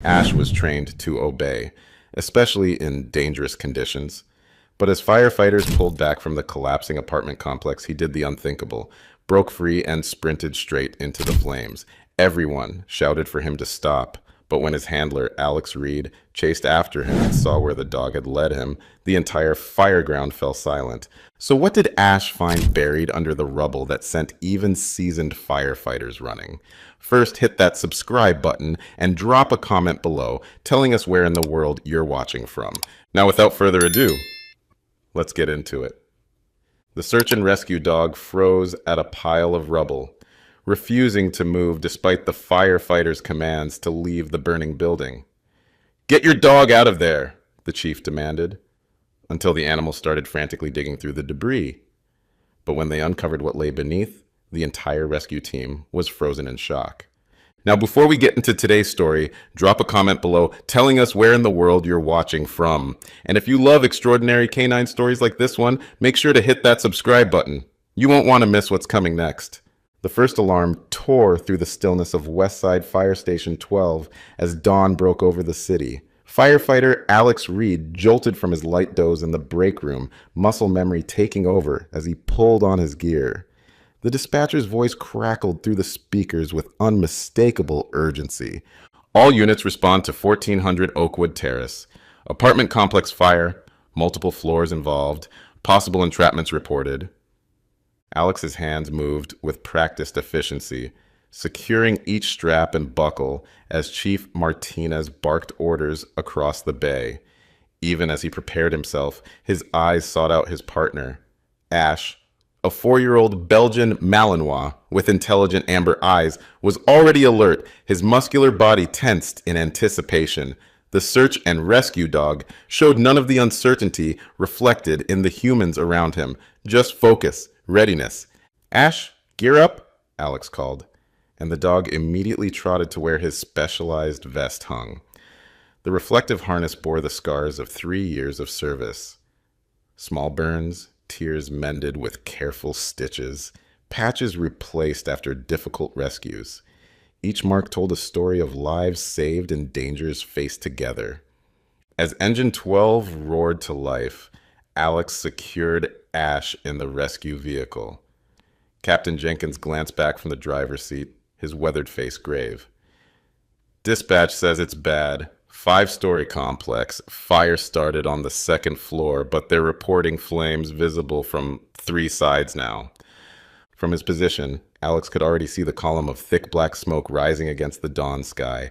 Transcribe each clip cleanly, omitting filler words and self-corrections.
Ash was trained to obey, especially in dangerous conditions. But as firefighters pulled back from the collapsing apartment complex, he did the unthinkable, broke free and sprinted straight into the flames. Everyone shouted for him to stop, but when his handler, Alex Reed, chased after him and saw where the dog had led him, the entire fireground fell silent. So what did Ash find buried under the rubble that sent even seasoned firefighters running? First, hit that subscribe button and drop a comment below telling us where in the world you're watching from. Now, without further ado, let's get into it. The search and rescue dog froze at a pile of rubble, refusing to move despite the firefighters' commands to leave the burning building. "Get your dog out of there," the chief demanded, until the animal started frantically digging through the debris. But when they uncovered what lay beneath, the entire rescue team was frozen in shock. Now, before we get into today's story, drop a comment below telling us where in the world you're watching from. And if you love extraordinary canine stories like this one, make sure to hit that subscribe button. You won't want to miss what's coming next. The first alarm tore through the stillness of Westside Fire Station 12 as dawn broke over the city. Firefighter Alex Reed jolted from his light doze in the break room, muscle memory taking over as he pulled on his gear. The dispatcher's voice crackled through the speakers with unmistakable urgency. "All units respond to 1400 Oakwood Terrace. Apartment complex fire, multiple floors involved, possible entrapments reported." Alex's hands moved with practiced efficiency, securing each strap and buckle as Chief Martinez barked orders across the bay. Even as he prepared himself, his eyes sought out his partner, Ash. A 4-year-old Belgian Malinois with intelligent amber eyes was already alert, his muscular body tensed in anticipation. The search and rescue dog showed none of the uncertainty reflected in the humans around him, just focus, readiness. "Ash, gear up," Alex called, and the dog immediately trotted to where his specialized vest hung. The reflective harness bore the scars of 3 years of service. Small burns, tears mended with careful stitches, patches replaced after difficult rescues. Each mark told a story of lives saved and dangers faced together. As Engine 12 roared to life, Alex secured Ash in the rescue vehicle. Captain Jenkins glanced back from the driver's seat, his weathered face grave. "Dispatch says it's bad. 5-story complex. Fire started on the 2nd floor, but they're reporting flames visible from 3 sides now." From his position, Alex could already see the column of thick black smoke rising against the dawn sky,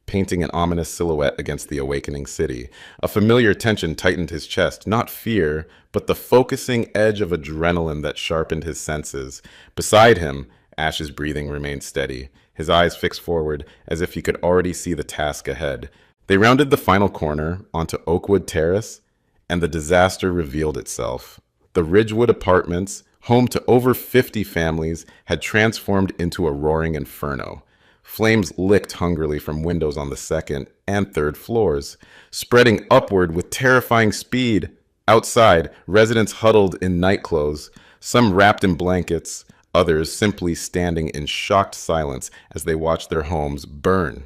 painting an ominous silhouette against the awakening city. A familiar tension tightened his chest, not fear, but the focusing edge of adrenaline that sharpened his senses. Beside him, Ash's breathing remained steady, his eyes fixed forward as if he could already see the task ahead. They rounded the final corner onto Oakwood Terrace, and the disaster revealed itself. The Ridgewood Apartments, home to over 50 families, had transformed into a roaring inferno. Flames licked hungrily from windows on the 2nd and 3rd floors, spreading upward with terrifying speed. Outside, residents huddled in nightclothes, some wrapped in blankets, others simply standing in shocked silence as they watched their homes burn.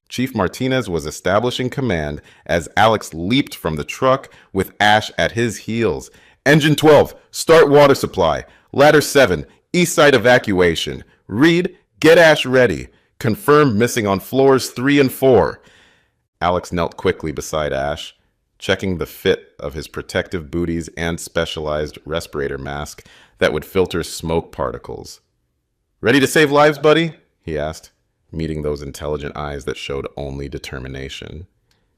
Chief Martinez was establishing command as Alex leaped from the truck with Ash at his heels. "Engine 12, start water supply. Ladder 7, east side evacuation. Reed, get Ash ready. Confirm missing on floors 3 and 4. Alex knelt quickly beside Ash, checking the fit of his protective booties and specialized respirator mask that would filter smoke particles. "Ready to save lives, buddy?" he asked, meeting those intelligent eyes that showed only determination.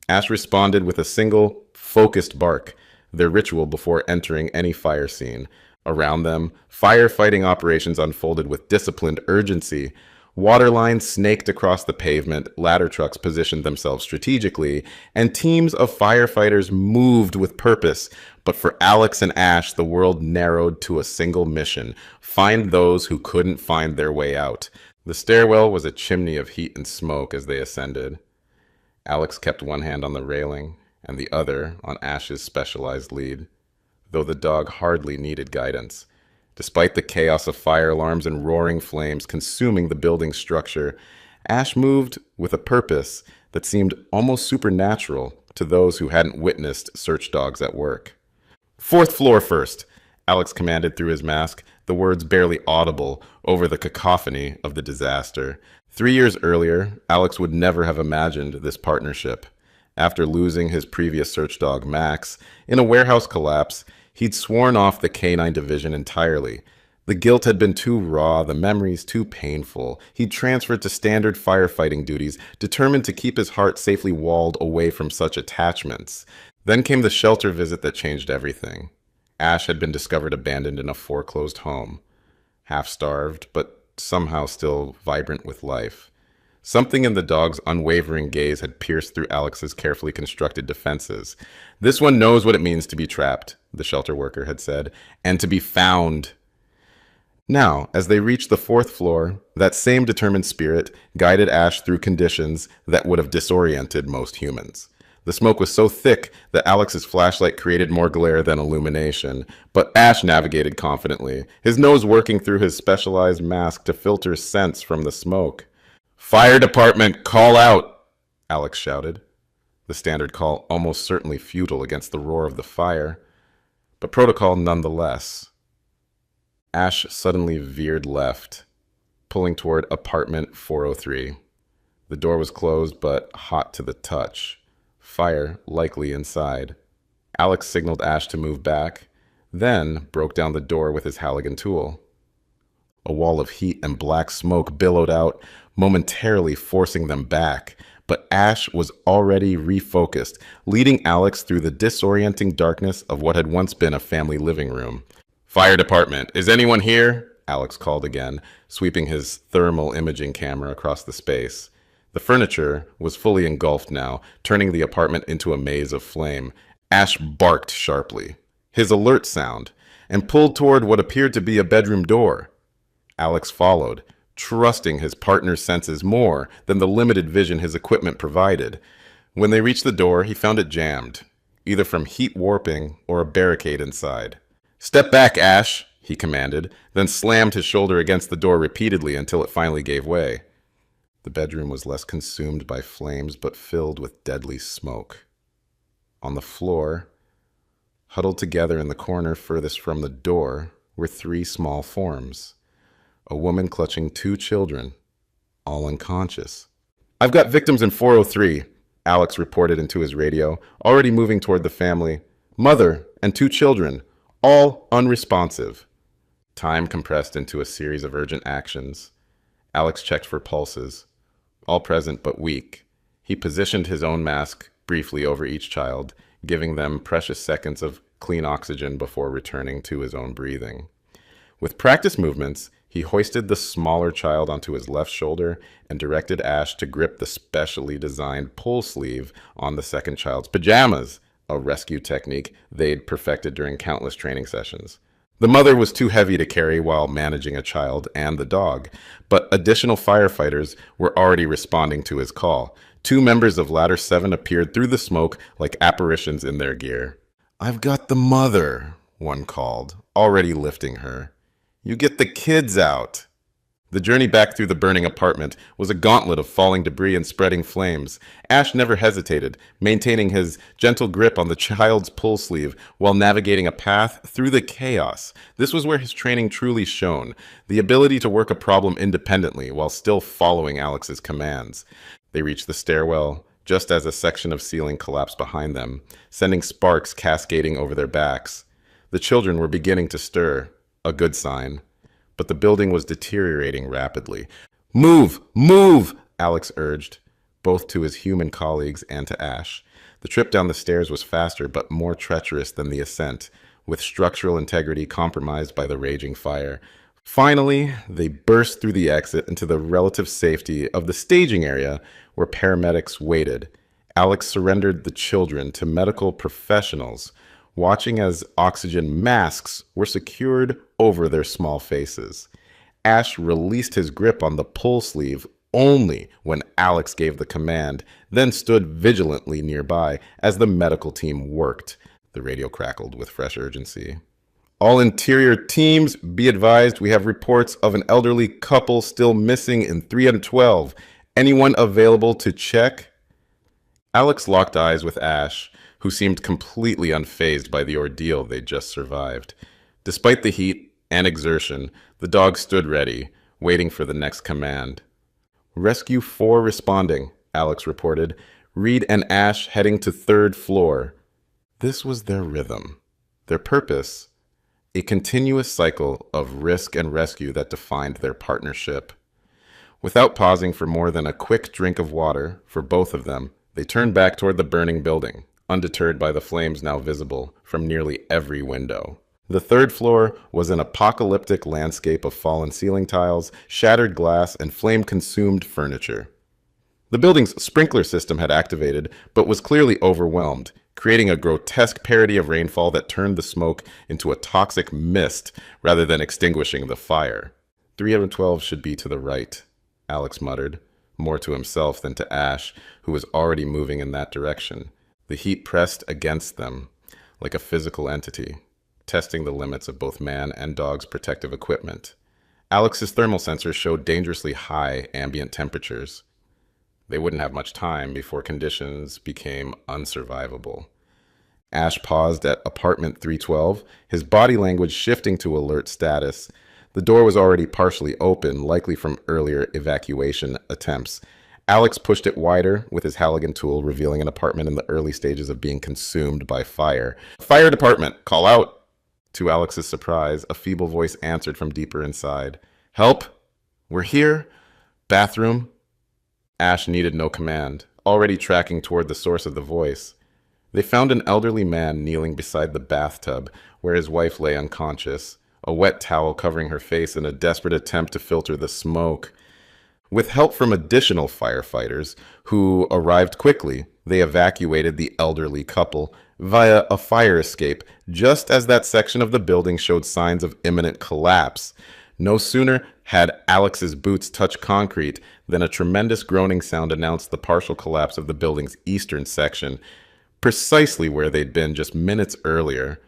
Ash responded with a single, focused bark, their ritual before entering any fire scene. Around them, firefighting operations unfolded with disciplined urgency. Water lines snaked across the pavement, ladder trucks positioned themselves strategically, and teams of firefighters moved with purpose. But for Alex and Ash, the world narrowed to a single mission: find those who couldn't find their way out. The stairwell was a chimney of heat and smoke as they ascended. Alex kept one hand on the railing and the other on Ash's specialized lead, though the dog hardly needed guidance. Despite the chaos of fire alarms and roaring flames consuming the building's structure, Ash moved with a purpose, that seemed almost supernatural to those who hadn't witnessed search dogs at work. "Fourth floor first," Alex commanded through his mask, the words barely audible over the cacophony of the disaster. 3 years earlier, Alex would never have imagined this partnership. After losing his previous search dog, Max, in a warehouse collapse, he'd sworn off the canine division entirely. The guilt had been too raw, the memories too painful. He'd transferred to standard firefighting duties, determined to keep his heart safely walled away from such attachments. Then came the shelter visit that changed everything. Ash had been discovered abandoned in a foreclosed home, half-starved, but somehow still vibrant with life. Something in the dog's unwavering gaze had pierced through Alex's carefully constructed defenses. "This one knows what it means to be trapped," the shelter worker had said, "and to be found." Now, as they reached the fourth floor, that same determined spirit guided Ash through conditions that would have disoriented most humans. The smoke was so thick that Alex's flashlight created more glare than illumination, but Ash navigated confidently, his nose working through his specialized mask to filter scents from the smoke. "Fire department, call out!" Alex shouted. The standard call almost certainly futile against the roar of the fire, but protocol nonetheless. Ash suddenly veered left, pulling toward apartment 403. The door was closed but hot to the touch. Fire likely inside. Alex signaled Ash to move back, then broke down the door with his Halligan tool. A wall of heat and black smoke billowed out, momentarily forcing them back, but Ash was already refocused, leading Alex through the disorienting darkness of what had once been a family living room. "Fire department, is anyone here?" Alex called again, sweeping his thermal imaging camera across the space. The furniture was fully engulfed now, turning the apartment into a maze of flame. Ash barked sharply, his alert sound, and pulled toward what appeared to be a bedroom door. Alex followed, trusting his partner's senses more than the limited vision his equipment provided. When they reached the door, he found it jammed, either from heat warping or a barricade inside. "Step back, Ash," he commanded, then slammed his shoulder against the door repeatedly until it finally gave way. The bedroom was less consumed by flames, but filled with deadly smoke. On the floor, huddled together in the corner furthest from the door, were 3 small forms. A woman clutching 2 children, all unconscious. "I've got victims in 403, Alex reported into his radio, already moving toward the family. "Mother and 2 children, all unresponsive." Time compressed into a series of urgent actions. Alex checked for pulses. All present but weak. He positioned his own mask briefly over each child, giving them precious seconds of clean oxygen before returning to his own breathing. With practice movements, he hoisted the smaller child onto his left shoulder and directed Ash to grip the specially designed pull sleeve on the second child's pajamas, a rescue technique they'd perfected during countless training sessions. The mother was too heavy to carry while managing a child and the dog, but additional firefighters were already responding to his call. 2 members of Ladder 7 appeared through the smoke like apparitions in their gear. "I've got the mother," one called, already lifting her. "You get the kids out." The journey back through the burning apartment was a gauntlet of falling debris and spreading flames. Ash never hesitated, maintaining his gentle grip on the child's pull sleeve while navigating a path through the chaos. This was where his training truly shone, the ability to work a problem independently while still following Alex's commands. They reached the stairwell just as a section of ceiling collapsed behind them, sending sparks cascading over their backs. The children were beginning to stir, a good sign. But the building was deteriorating rapidly. "Move! Move!" Alex urged, both to his human colleagues and to Ash. The trip down the stairs was faster but more treacherous than the ascent, with structural integrity compromised by the raging fire. Finally, they burst through the exit into the relative safety of the staging area where paramedics waited. Alex surrendered the children to medical professionals, watching as oxygen masks were secured over their small faces. Ash released his grip on the pull sleeve only when Alex gave the command, then stood vigilantly nearby as the medical team worked. The radio crackled with fresh urgency. "All interior teams, be advised we have reports of an elderly couple still missing in 312. Anyone available to check?" Alex locked eyes with Ash, who seemed completely unfazed by the ordeal they'd just survived. Despite the heat and exertion, the dog stood ready, waiting for the next command. Rescue 4 responding, Alex reported. Reed and Ash heading to 3rd floor. This was their rhythm, their purpose, a continuous cycle of risk and rescue that defined their partnership. Without pausing for more than a quick drink of water for both of them, they turned back toward the burning building, undeterred by the flames now visible from nearly every window. The 3rd floor was an apocalyptic landscape of fallen ceiling tiles, shattered glass, and flame-consumed furniture. The building's sprinkler system had activated, but was clearly overwhelmed, creating a grotesque parody of rainfall that turned the smoke into a toxic mist rather than extinguishing the fire. 312 should be to the right, Alex muttered, more to himself than to Ash, who was already moving in that direction. The heat pressed against them like a physical entity, testing the limits of both man and dog's protective equipment. Alex's thermal sensors showed dangerously high ambient temperatures. They wouldn't have much time before conditions became unsurvivable. Ash paused at apartment 312, his body language shifting to alert status. The door was already partially open, likely from earlier evacuation attempts. Alex pushed it wider with his Halligan tool, revealing an apartment in the early stages of being consumed by fire. Fire department, call out! To Alex's surprise, a feeble voice answered from deeper inside. Help! We're here! Bathroom! Ash needed no command, already tracking toward the source of the voice. They found an elderly man kneeling beside the bathtub, where his wife lay unconscious, a wet towel covering her face in a desperate attempt to filter the smoke. With help from additional firefighters, who arrived quickly, they evacuated the elderly couple via a fire escape, just as that section of the building showed signs of imminent collapse. No sooner had Alex's boots touched concrete than a tremendous groaning sound announced the partial collapse of the building's eastern section, precisely where they'd been just minutes earlier.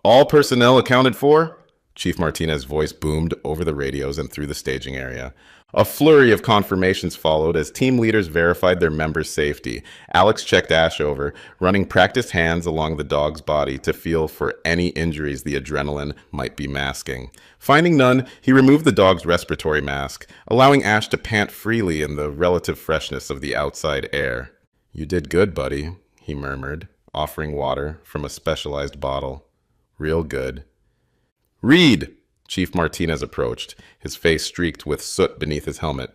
All personnel accounted for? Chief Martinez's voice boomed over the radios and through the staging area. A flurry of confirmations followed as team leaders verified their members' safety. Alex checked Ash over, running practiced hands along the dog's body to feel for any injuries the adrenaline might be masking. Finding none, he removed the dog's respiratory mask, allowing Ash to pant freely in the relative freshness of the outside air. You did good, buddy, he murmured, offering water from a specialized bottle. Real good. Reed! Chief Martinez approached, his face streaked with soot beneath his helmet.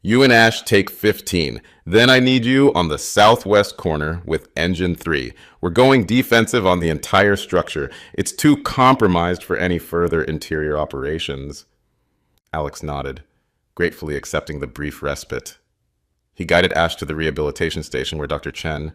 You and Ash take 15. Then I need you on the southwest corner with Engine 3. We're going defensive on the entire structure. It's too compromised for any further interior operations. Alex nodded, gratefully accepting the brief respite. He guided Ash to the rehabilitation station where Dr. Chen,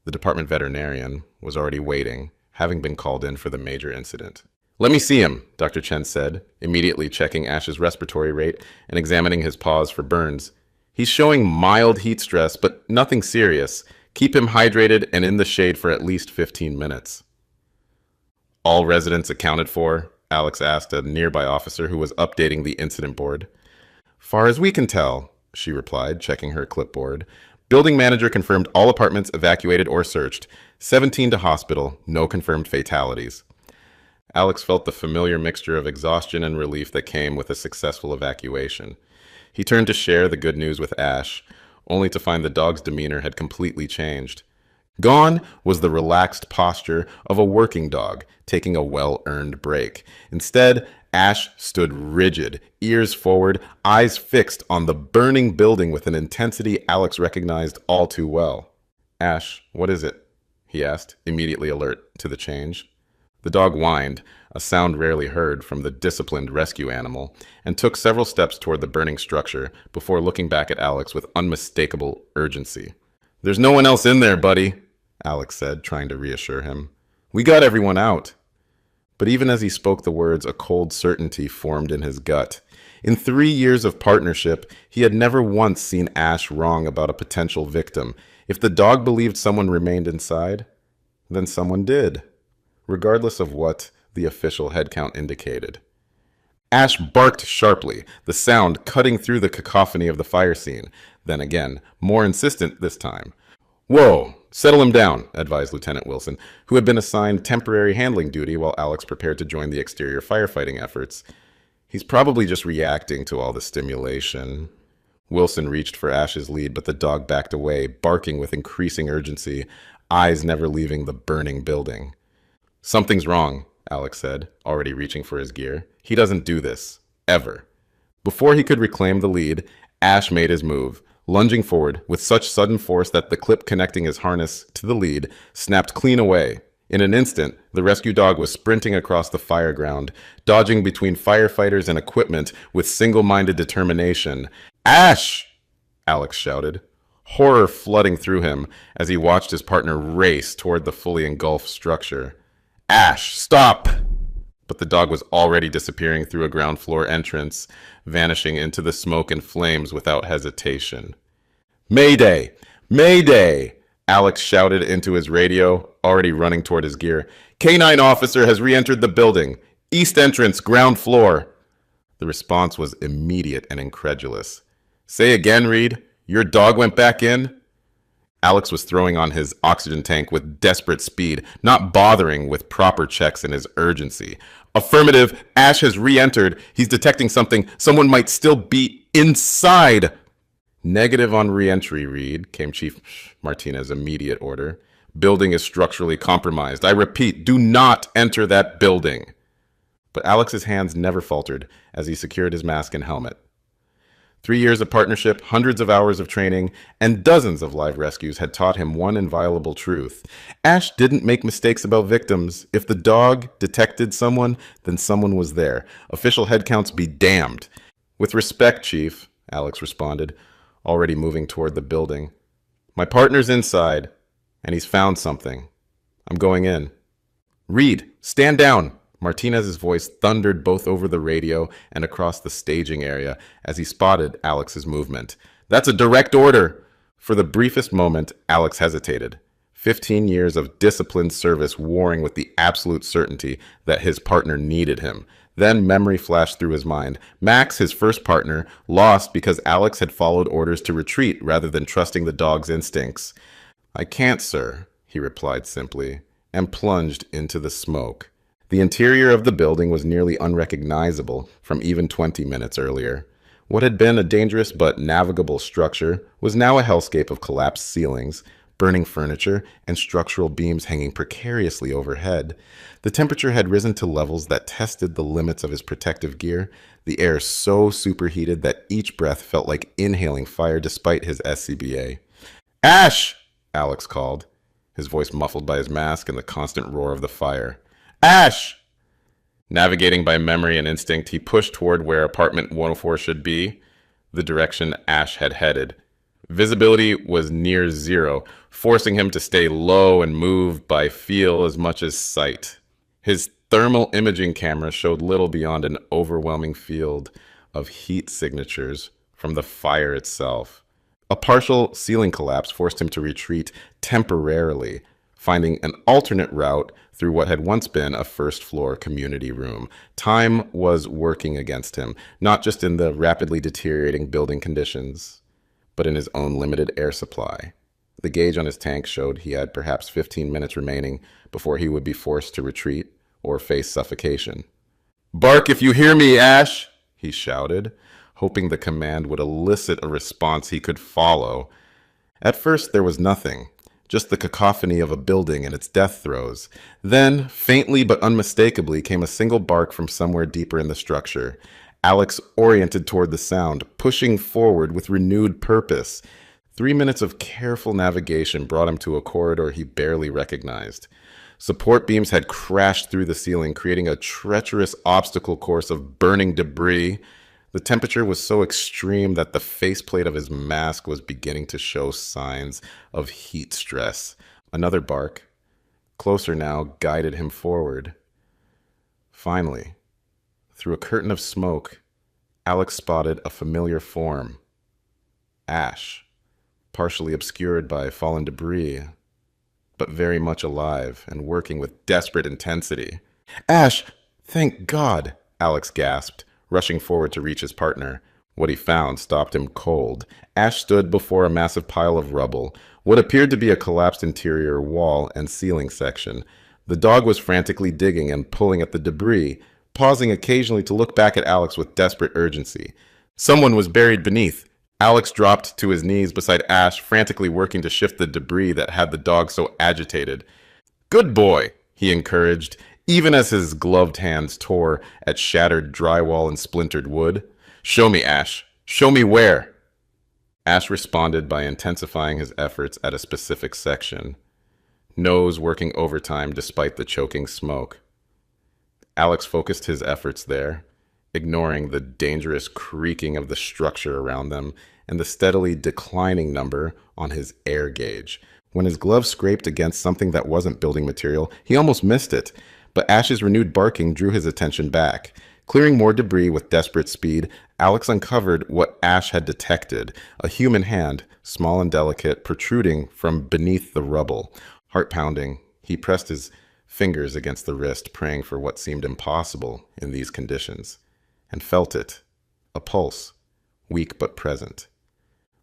the department veterinarian, was already waiting, having been called in for the major incident. Let me see him, Dr. Chen said, immediately checking Ash's respiratory rate and examining his paws for burns. He's showing mild heat stress, but nothing serious. Keep him hydrated and in the shade for at least 15 minutes. All residents accounted for? Alex asked a nearby officer who was updating the incident board. Far as we can tell, she replied, checking her clipboard. Building manager confirmed all apartments evacuated or searched. 17 to hospital, no confirmed fatalities. Alex felt the familiar mixture of exhaustion and relief that came with a successful evacuation. He turned to share the good news with Ash, only to find the dog's demeanor had completely changed. Gone was the relaxed posture of a working dog, taking a well-earned break. Instead, Ash stood rigid, ears forward, eyes fixed on the burning building with an intensity Alex recognized all too well. Ash, what is it? He asked, immediately alert to the change. The dog whined, a sound rarely heard from the disciplined rescue animal, and took several steps toward the burning structure before looking back at Alex with unmistakable urgency. There's no one else in there, buddy, Alex said, trying to reassure him. We got everyone out. But even as he spoke the words, a cold certainty formed in his gut. In 3 years of partnership, he had never once seen Ash wrong about a potential victim. If the dog believed someone remained inside, then someone did, regardless of what the official headcount indicated. Ash barked sharply, the sound cutting through the cacophony of the fire scene. Then again, more insistent this time. Whoa! Settle him down, advised Lieutenant Wilson, who had been assigned temporary handling duty while Alex prepared to join the exterior firefighting efforts. He's probably just reacting to all the stimulation. Wilson reached for Ash's lead, but the dog backed away, barking with increasing urgency, eyes never leaving the burning building. Something's wrong, Alex said, already reaching for his gear. He doesn't do this. Ever. Before he could reclaim the lead, Ash made his move, lunging forward with such sudden force that the clip connecting his harness to the lead snapped clean away. In an instant, the rescue dog was sprinting across the fire ground, dodging between firefighters and equipment with single-minded determination. Ash! Alex shouted, horror flooding through him as he watched his partner race toward the fully engulfed structure. Ash, stop! But the dog was already disappearing through a ground floor entrance, vanishing into the smoke and flames without hesitation. Mayday! Mayday! Alex shouted into his radio, already running toward his gear. Canine officer has re-entered the building. East entrance, ground floor. The response was immediate and incredulous. Say again, Reed. Your dog went back in? Alex was throwing on his oxygen tank with desperate speed, not bothering with proper checks in his urgency. Affirmative, Ash has re-entered. He's detecting something. Someone might still be inside. Negative on re-entry, Reed, came Chief Martinez's immediate order. Building is structurally compromised. I repeat, do not enter that building. But Alex's hands never faltered as he secured his mask and helmet. 3 years of partnership, hundreds of hours of training, and dozens of live rescues had taught him one inviolable truth. Ash didn't make mistakes about victims. If the dog detected someone, then someone was there. Official headcounts be damned. With respect, Chief, Alex responded, already moving toward the building. My partner's inside, and he's found something. I'm going in. Reed, stand down! Martinez's voice thundered both over the radio and across the staging area as he spotted Alex's movement. That's a direct order! For the briefest moment, Alex hesitated. 15 years of disciplined service warring with the absolute certainty that his partner needed him. Then memory flashed through his mind. Max, his first partner, lost because Alex had followed orders to retreat rather than trusting the dog's instincts. I can't, sir, he replied simply, and plunged into the smoke. The interior of the building was nearly unrecognizable from even 20 minutes earlier. What had been a dangerous but navigable structure was now a hellscape of collapsed ceilings, burning furniture, and structural beams hanging precariously overhead. The temperature had risen to levels that tested the limits of his protective gear, the air so superheated that each breath felt like inhaling fire despite his SCBA. Ash! Alex called, his voice muffled by his mask and the constant roar of the fire. Ash! Navigating by memory and instinct, he pushed toward where apartment 104 should be, the direction Ash had headed. Visibility was near zero, forcing him to stay low and move by feel as much as sight. His thermal imaging camera showed little beyond an overwhelming field of heat signatures from the fire itself. A partial ceiling collapse forced him to retreat temporarily, finding an alternate route through what had once been a first-floor community room. Time was working against him, not just in the rapidly deteriorating building conditions, but in his own limited air supply. The gauge on his tank showed he had perhaps 15 minutes remaining before he would be forced to retreat or face suffocation. Bark if you hear me, Ash, he shouted, hoping the command would elicit a response he could follow. At first, there was nothing. Just the cacophony of a building and its death throes. Then, faintly but unmistakably, came a single bark from somewhere deeper in the structure. Alex oriented toward the sound, pushing forward with renewed purpose. 3 minutes of careful navigation brought him to a corridor he barely recognized. Support beams had crashed through the ceiling, creating a treacherous obstacle course of burning debris. The temperature was so extreme that the faceplate of his mask was beginning to show signs of heat stress. Another bark, closer now, guided him forward. Finally, through a curtain of smoke, Alex spotted a familiar form. Ash, partially obscured by fallen debris, but very much alive and working with desperate intensity. Ash, thank God, Alex gasped, rushing forward to reach his partner. What he found stopped him cold. Ash stood before a massive pile of rubble, what appeared to be a collapsed interior wall and ceiling section. The dog was frantically digging and pulling at the debris, pausing occasionally to look back at Alex with desperate urgency. Someone was buried beneath. Alex dropped to his knees beside Ash, frantically working to shift the debris that had the dog so agitated. "Good boy," he encouraged, even as his gloved hands tore at shattered drywall and splintered wood. "Show me, Ash. Show me where." Ash responded by intensifying his efforts at a specific section, nose working overtime despite the choking smoke. Alex focused his efforts there, ignoring the dangerous creaking of the structure around them and the steadily declining number on his air gauge. When his glove scraped against something that wasn't building material, he almost missed it, but Ash's renewed barking drew his attention back. Clearing more debris with desperate speed, Alex uncovered what Ash had detected, a human hand, small and delicate, protruding from beneath the rubble. Heart pounding, he pressed his fingers against the wrist, praying for what seemed impossible in these conditions, and felt it, a pulse, weak but present.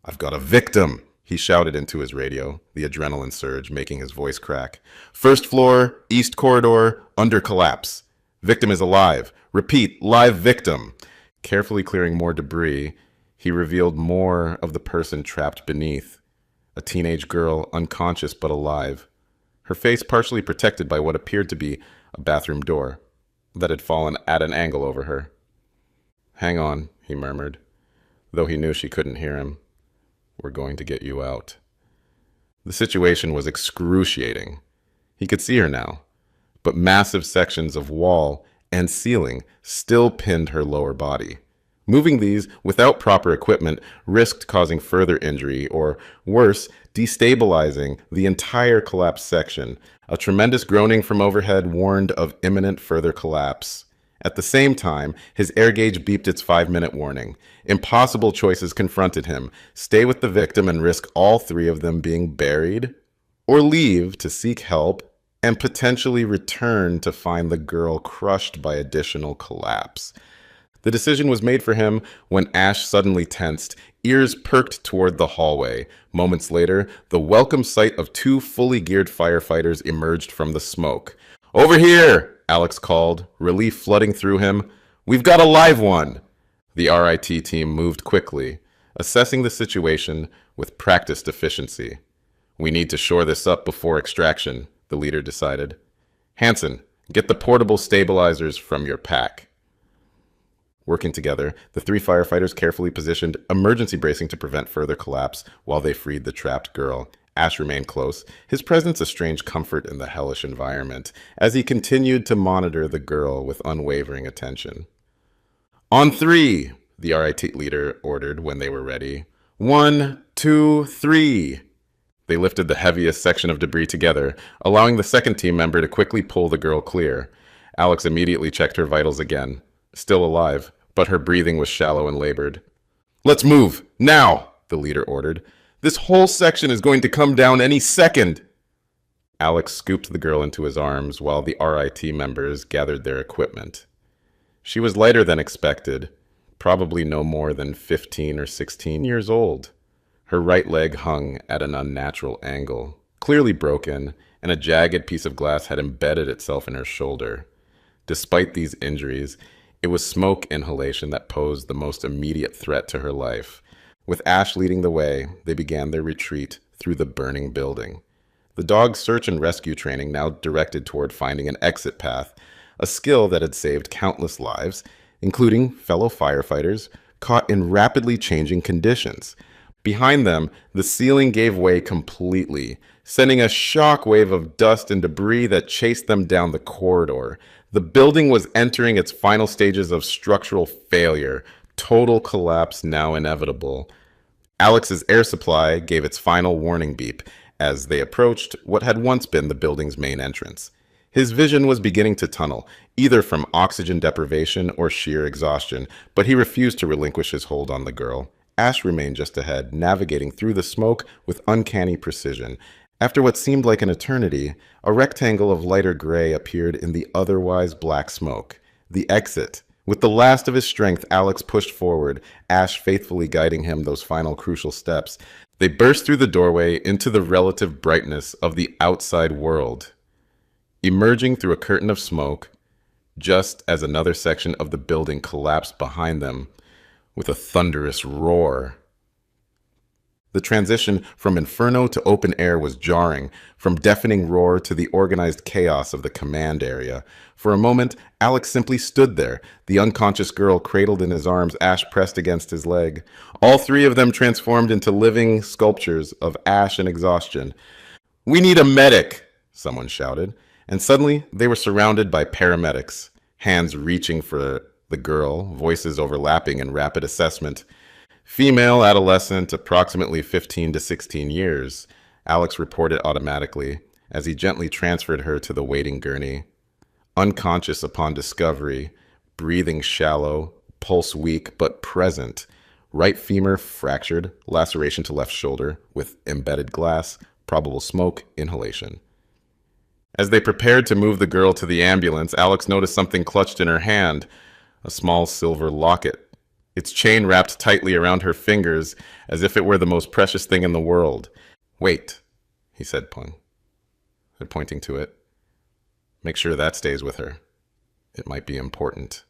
"I've got a victim," he shouted into his radio, the adrenaline surge making his voice crack. "First floor, east corridor, under collapse. Victim is alive. Repeat, live victim." Carefully clearing more debris, he revealed more of the person trapped beneath. A teenage girl, unconscious but alive. Her face partially protected by what appeared to be a bathroom door that had fallen at an angle over her. "Hang on," he murmured, though he knew she couldn't hear him. "We're going to get you out." The situation was excruciating. He could see her now, but massive sections of wall and ceiling still pinned her lower body. Moving these without proper equipment risked causing further injury or, worse, destabilizing the entire collapsed section. A tremendous groaning from overhead warned of imminent further collapse. At the same time, his air gauge beeped its 5-minute warning. Impossible choices confronted him: stay with the victim and risk all three of them being buried, or leave to seek help and potentially return to find the girl crushed by additional collapse. The decision was made for him when Ash suddenly tensed, ears perked toward the hallway. Moments later, the welcome sight of 2 fully geared firefighters emerged from the smoke. "Over here!" Alex called, relief flooding through him. "We've got a live one!" The RIT team moved quickly, assessing the situation with practiced efficiency. "We need to shore this up before extraction," the leader decided. "Hansen, get the portable stabilizers from your pack." Working together, the 3 firefighters carefully positioned emergency bracing to prevent further collapse while they freed the trapped girl. Ash remained close, his presence a strange comfort in the hellish environment, as he continued to monitor the girl with unwavering attention. "On 3, the RIT leader ordered when they were ready. 1, 2, 3. They lifted the heaviest section of debris together, allowing the second team member to quickly pull the girl clear. Alex immediately checked her vitals again. Still alive, but her breathing was shallow and labored. "Let's move, now," the leader ordered. "This whole section is going to come down any second." Alex scooped the girl into his arms while the RIT members gathered their equipment. She was lighter than expected, probably no more than 15 or 16 years old. Her right leg hung at an unnatural angle, clearly broken, and a jagged piece of glass had embedded itself in her shoulder. Despite these injuries, it was smoke inhalation that posed the most immediate threat to her life. With Ash leading the way, they began their retreat through the burning building. The dog's search and rescue training now directed toward finding an exit path, a skill that had saved countless lives, including fellow firefighters caught in rapidly changing conditions. Behind them, the ceiling gave way completely, sending a shock wave of dust and debris that chased them down the corridor. The building was entering its final stages of structural failure, total collapse now inevitable. Alex's air supply gave its final warning beep as they approached what had once been the building's main entrance. His vision was beginning to tunnel, either from oxygen deprivation or sheer exhaustion, but he refused to relinquish his hold on the girl. Ash remained just ahead, navigating through the smoke with uncanny precision. After what seemed like an eternity, a rectangle of lighter gray appeared in the otherwise black smoke. The exit, With the last of his strength, Alex pushed forward, Ash faithfully guiding him those final crucial steps. They burst through the doorway into the relative brightness of the outside world, emerging through a curtain of smoke, just as another section of the building collapsed behind them with a thunderous roar. The transition from inferno to open air was jarring, from deafening roar to the organized chaos of the command area. For a moment, Alex simply stood there, the unconscious girl cradled in his arms, Ash pressed against his leg. All three of them transformed into living sculptures of ash and exhaustion. "We need a medic!" someone shouted, and suddenly they were surrounded by paramedics, hands reaching for the girl, voices overlapping in rapid assessment. Female adolescent, approximately 15 to 16 years, Alex reported automatically as he gently transferred her to the waiting gurney. Unconscious upon discovery, breathing shallow, pulse weak but present, right femur fractured, laceration to left shoulder with embedded glass, probable smoke inhalation. As they prepared to move the girl to the ambulance, Alex noticed something clutched in her hand, a small silver locket. Its chain wrapped tightly around her fingers as if it were the most precious thing in the world. "Wait," he said, pointing to it. "Make sure that stays with her. It might be important."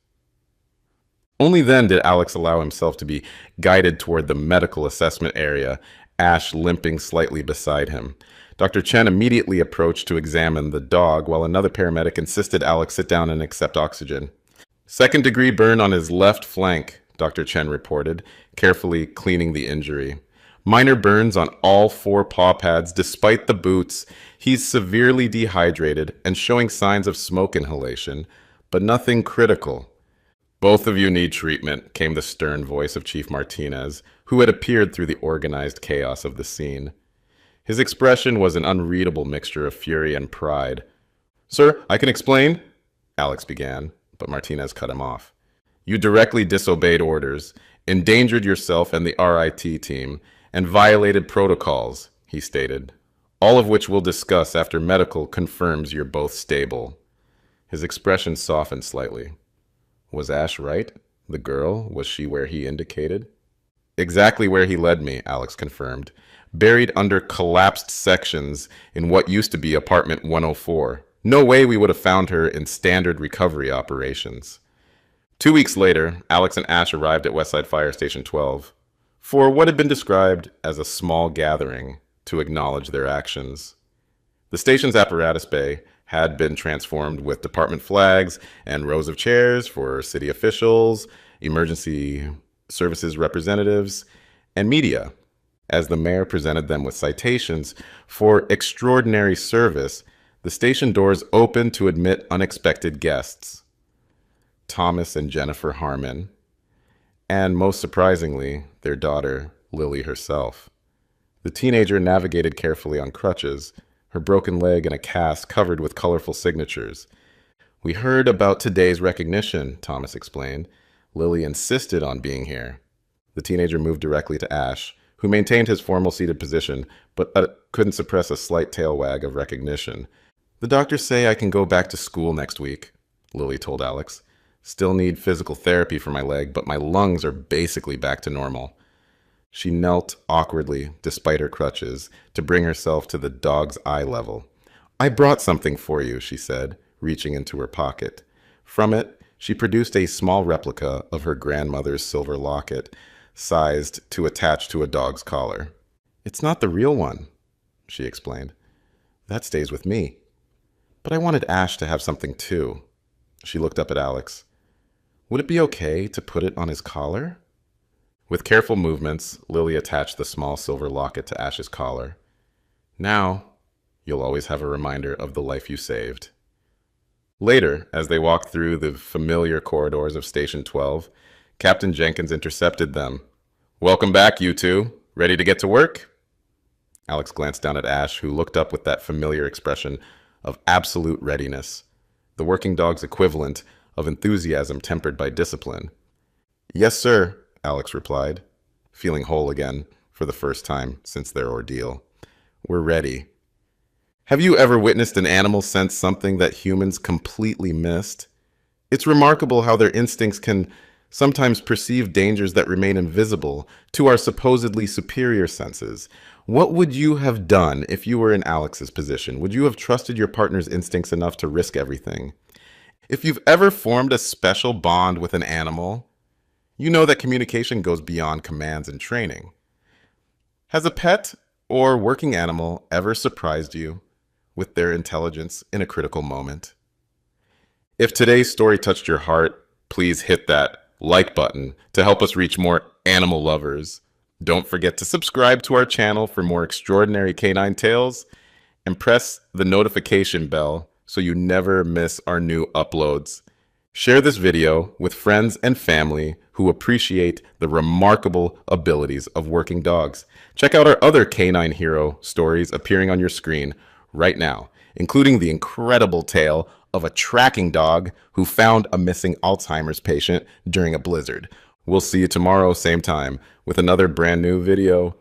Only then did Alex allow himself to be guided toward the medical assessment area, Ash limping slightly beside him. Dr. Chen immediately approached to examine the dog, while another paramedic insisted Alex sit down and accept oxygen. "Second-degree burn on his left flank," Dr. Chen reported, carefully cleaning the injury. "Minor burns on all 4 paw pads despite the boots. He's severely dehydrated and showing signs of smoke inhalation, but nothing critical." "Both of you need treatment," came the stern voice of Chief Martinez, who had appeared through the organized chaos of the scene. His expression was an unreadable mixture of fury and pride. "Sir, I can explain," Alex began, but Martinez cut him off. "You directly disobeyed orders, endangered yourself and the RIT team, and violated protocols," he stated, "all of which we'll discuss after medical confirms you're both stable." His expression softened slightly. Was Ash right? The girl, was she where he indicated? "Exactly where he led me," Alex confirmed. "Buried under collapsed sections in what used to be apartment 104. No way we would have found her in standard recovery operations." 2 weeks later, Alex and Ash arrived at Westside Fire Station 12 for what had been described as a small gathering to acknowledge their actions. The station's apparatus bay had been transformed with department flags and rows of chairs for city officials, emergency services representatives, and media. As the mayor presented them with citations for extraordinary service, the station doors opened to admit unexpected guests. Thomas and Jennifer Harmon, and most surprisingly, their daughter, Lily herself. The teenager navigated carefully on crutches, her broken leg in a cast covered with colorful signatures. "We heard about today's recognition," Thomas explained. "Lily insisted on being here." The teenager moved directly to Ash, who maintained his formal seated position, but couldn't suppress a slight tail wag of recognition. "The doctors say I can go back to school next week," Lily told Alex. "Still need physical therapy for my leg, but my lungs are basically back to normal." She knelt awkwardly, despite her crutches, to bring herself to the dog's eye level. "I brought something for you," she said, reaching into her pocket. From it, she produced a small replica of her grandmother's silver locket, sized to attach to a dog's collar. "It's not the real one," she explained. "That stays with me. But I wanted Ash to have something too." She looked up at Alex. "Would it be okay to put it on his collar?" With careful movements, Lily attached the small silver locket to Ash's collar. "Now, you'll always have a reminder of the life you saved." Later, as they walked through the familiar corridors of Station 12, Captain Jenkins intercepted them. "Welcome back, you two. Ready to get to work?" Alex glanced down at Ash, who looked up with that familiar expression of absolute readiness, the working dog's equivalent of enthusiasm tempered by discipline. "Yes, sir," Alex replied, feeling whole again for the first time since their ordeal. "We're ready." Have you ever witnessed an animal sense something that humans completely missed? It's remarkable how their instincts can sometimes perceive dangers that remain invisible to our supposedly superior senses. What would you have done if you were in Alex's position? Would you have trusted your partner's instincts enough to risk everything? If you've ever formed a special bond with an animal, you know that communication goes beyond commands and training. Has a pet or working animal ever surprised you with their intelligence in a critical moment? If today's story touched your heart, please hit that like button to help us reach more animal lovers. Don't forget to subscribe to our channel for more extraordinary canine tales and press the notification bell so you never miss our new uploads. Share this video with friends and family who appreciate the remarkable abilities of working dogs. Check out our other canine hero stories appearing on your screen right now, including the incredible tale of a tracking dog who found a missing Alzheimer's patient during a blizzard. We'll see you tomorrow, same time, with another brand new video.